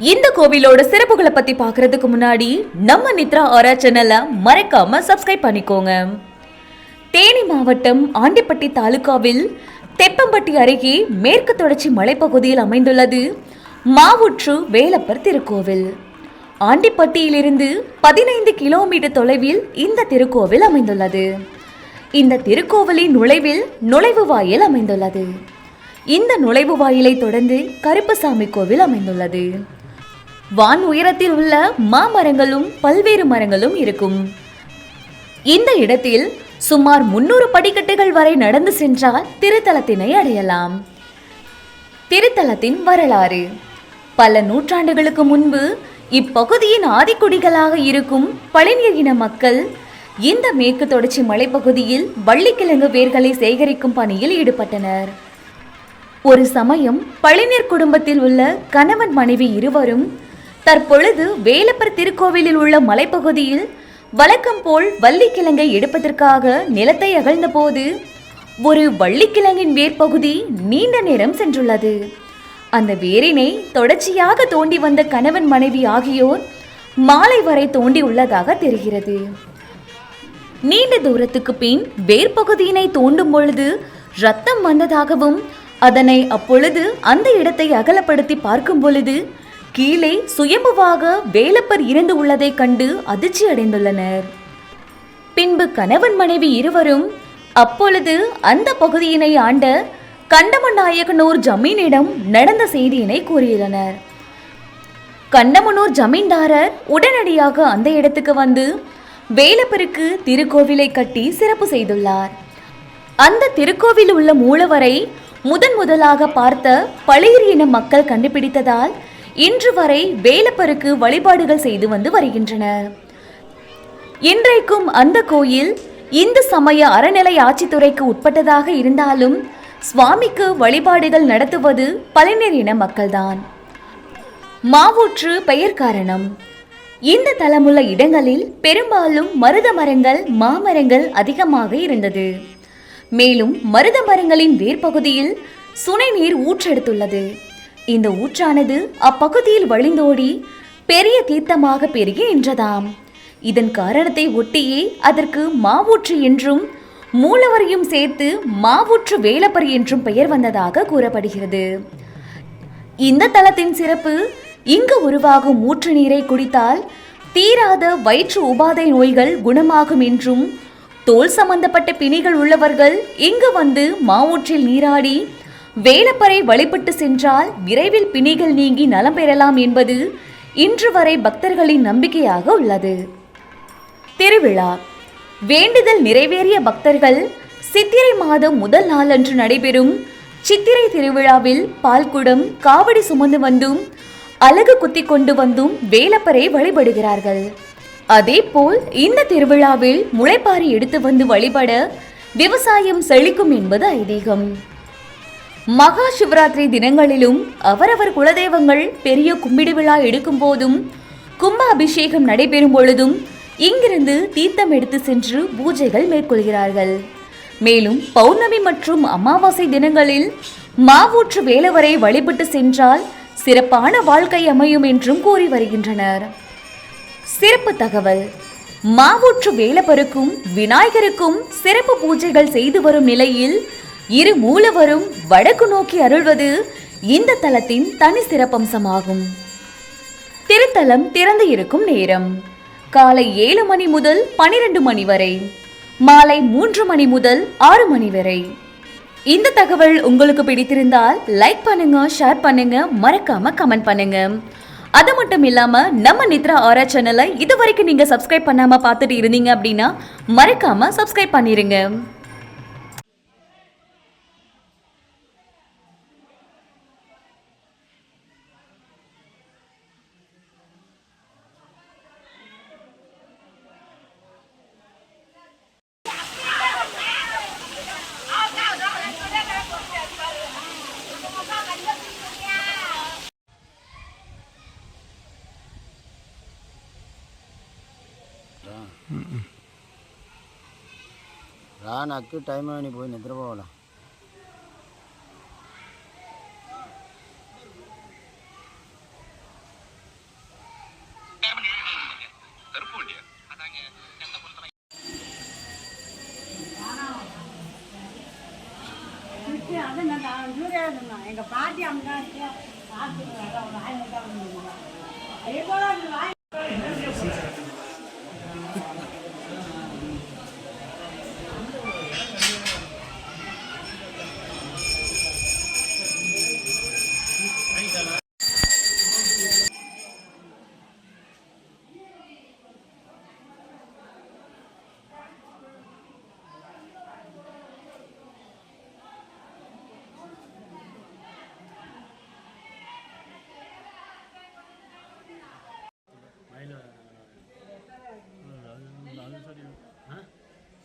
இந்த கோவிலோட சிறப்புகளை பத்தி பாக்குறதுக்கு முன்னாடி நம்ம நித்ரா ஆரா சேனலை மறக்காம சப்ஸ்கிரைப் பண்ணிக்கோங்க. தேனி மாவட்டம் ஆண்டிப்பட்டி தாலுகாவில் தெப்பம்பட்டி அருகே மேற்கு தொடர்ச்சி மலைப்பகுதியில் அமைந்துள்ளது மாவூற்று வேலப்பர் திருக்கோவில். ஆண்டிப்பட்டியிலிருந்து 15 கிலோமீட்டர் தொலைவில் இந்த திருக்கோவில் அமைந்துள்ளது. இந்த திருக்கோவிலின் நுழைவு வாயில் அமைந்துள்ளது. இந்த நுழைவு வாயிலை தொடர்ந்து கருப்பசாமி கோவில் அமைந்துள்ளது. வான் உயரத்தில் உள்ள மாமரங்களும் பல்வேறு மரங்களும் இருக்கும். இந்த இடத்தில் சுமார் 300 படிக்கட்டுகள் வரை நடந்து சென்றால் திருத்தலத்தினை அடையலாம். திருத்தலத்தின் வரலாறு: பல நூற்றாண்டுகளுக்கு முன்பு இப்பகுதியின் ஆதிக்குடிகளாக இருக்கும் பழனியர் இன மக்கள் இந்த மேற்கு தொடர்ச்சி மலைப்பகுதியில் வள்ளிக்கிழங்கு வேர்களை சேகரிக்கும் பணியில் ஈடுபட்டனர். ஒரு சமயம் பழனியர் குடும்பத்தில் உள்ள கணவன் மனைவி இருவரும் தற்பொழுது வேலப்பர் திருக்கோவிலில் உள்ள மலைப்பகுதியில் வழக்கம் போல் வள்ளிக்கிழங்கை எடுப்பதற்காக நிலத்தை அகழ்ந்த போது ஒரு வள்ளிக்கிழங்கின் வேர்பகுதி நீண்ட நேரம் சென்றுள்ளது. அந்த வேரினை தொடர்ச்சியாக தோண்டி வந்த கணவன் மனைவி ஆகியோர் மாலை வரை தோண்டி உள்ளதாக தெரிகிறது. நீண்ட தூரத்துக்கு பின் வேர்பகுதியினை தோண்டும் பொழுது ரத்தம் வந்ததாகவும் அதனை அப்பொழுது அந்த இடத்தை அகலப்படுத்தி பார்க்கும் பொழுது கீழே சுயம்புவாக வேலப்பர் இறந்து உள்ளதை கண்டு அதிர்ச்சி அடைந்துள்ளனர். பின்பு கணவன் மனைவி இருவரும் அப்பொழுது அந்த பகுதியினை ஆண்ட கண்டமநாயக்கனூர் ஜமீனிடம் நடந்த செய்தியினை கூறியுள்ளனர். கண்டமனூர் ஜமீன்தாரர் உடனடியாக அந்த இடத்துக்கு வந்து வேலப்பருக்கு திருக்கோவிலை கட்டி சிறப்பு செய்துள்ளார். அந்த திருக்கோவில் உள்ள மூலவரை முதலாக பார்த்த பழையர் இன மக்கள் கண்டுபிடித்ததால் இன்று வரை வேலப்பருக்கு வழிபாடுகள் செய்து வந்து வருகின்றனர். இன்றைக்கும் அந்த கோயில் இந்து சமய அறநிலை ஆட்சித்துறைக்கு உட்பட்டதாக இருந்தாலும் சுவாமிக்கு வழிபாடுகள் நடத்துவது பழனியர் இன மக்கள்தான். மாவூற்று பெயர் காரணம்: இந்த தலமுள்ள இடங்களில் பெரும்பாலும் மருத மரங்கள் மாமரங்கள் அதிகமாக இருந்தது. மேலும் மருத மரங்களின் வேர்பகுதியில் சுனை நீர் ஊற்றெடுத்துள்ளது. இந்த ஊற்றானது அப்பகுதியில் வழிந்தோடி பெரிய தீர்த்தமாக பெருகி நின்றதாம். இதன் காரணத்தை ஒட்டியே அதற்கு மாவூற்று என்றும் மூலவரையும் சேர்த்து மாவூற்று வேலப்பர் என்றும் பெயர் வந்ததாக கூறப்படுகிறது. இந்த தலத்தின் சிறப்பு: இங்கு உருவாகும் ஊற்று நீரை குடித்தால் தீராத வயிற்று உபாதை நோய்கள் குணமாகும் என்றும், தோல் சம்பந்தப்பட்ட பிணிகள் உள்ளவர்கள் இங்கு வந்து மாவூற்றில் நீராடி வேலப்பரை வழிபட்டு சென்றால் விரைவில் பிணிகள் நீங்கி நலம் பெறலாம் என்பது இன்று வரை பக்தர்களின் நம்பிக்கையாக உள்ளது. திருவிழா: வேண்டுதல் நிறைவேறிய பக்தர்கள் சித்திரை மாதம் முதல் நாளன்று நடைபெறும் சித்திரை திருவிழாவில் பால்குடம் காவடி சுமந்து வந்தும் அலகு குத்தி கொண்டு வந்தும் வேலப்பரை வழிபடுகிறார்கள். அதே போல் இந்த திருவிழாவில் முளைப்பாரி எடுத்து வந்து வழிபட விவசாயம் செழிக்கும் என்பது ஐதீகம். மகா சிவராத்திரி தினங்களிலும் அவரவர் குலதெய்வங்கள் பெரிய கும்பிடு விழா எடுக்கும் போதும் கும்ப அபிஷேகம் நடைபெறும் பொழுதும் இங்கிருந்து தீர்த்தம் எடுத்து சென்று பூஜைகள் மேற்கொள்கிறார்கள். மேலும் பௌர்ணமி மற்றும் அமாவாசை தினங்களில் மாவூற்று வேலவரை வழிபட்டு சென்றால் சிறப்பான வாழ்க்கை அமையும் என்றும் கூறி வருகின்றனர். சிறப்பு தகவல்: மாவூற்று வேலப்பருக்கும் விநாயகருக்கும் சிறப்பு பூஜைகள் செய்து வரும் நிலையில் இரு மூலவரும் வடக்கு நோக்கி அருள்வது இந்த தலத்தின் தனி சிறப்பம்சமாகும். திருத்தலம் திறந்து இருக்கும் நேரம்: காலை 7 மணி முதல் 12 மணி வரை, மாலை 3 மணி முதல் 6 மணி வரை. இந்த தகவல் உங்களுக்கு பிடித்திருந்தால் லைக் பண்ணுங்க, ஷேர் பண்ணுங்க, மறக்காம கமெண்ட் பண்ணுங்க. அது மட்டும் இல்லாம நம்ம நித்ரா ஆரா சேனலை இதுவரைக்கும் நீங்க சப்ஸ்கிரைப் பண்ணாம பார்த்துட்டு இருந்தீங்க அப்படின்னா மறக்காம சப்ஸ்கிரைப் பண்ணிருங்க. నాకు టైం అని పోయి నిద్రపోవాలా.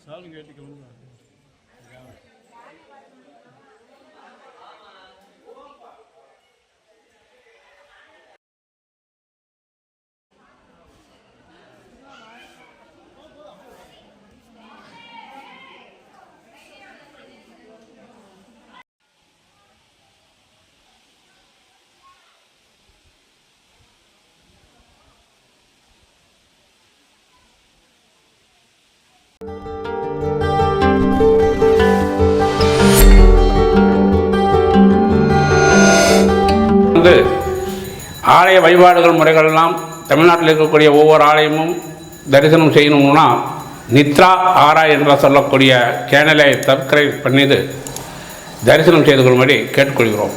சாலு கேட்டுக்கு ஆலய வழிபாடுகள் முறைகளெல்லாம் தமிழ்நாட்டில் இருக்கக்கூடிய ஒவ்வொரு ஆலயமும் தரிசனம் செய்யணும்னா நித்ரா ஆரா என்று சொல்லக்கூடிய சேனலை சப்ஸ்கிரைப் பண்ணிது தரிசனம் செய்து கொள்ளும்படி கேட்டுக்கொள்கிறோம்.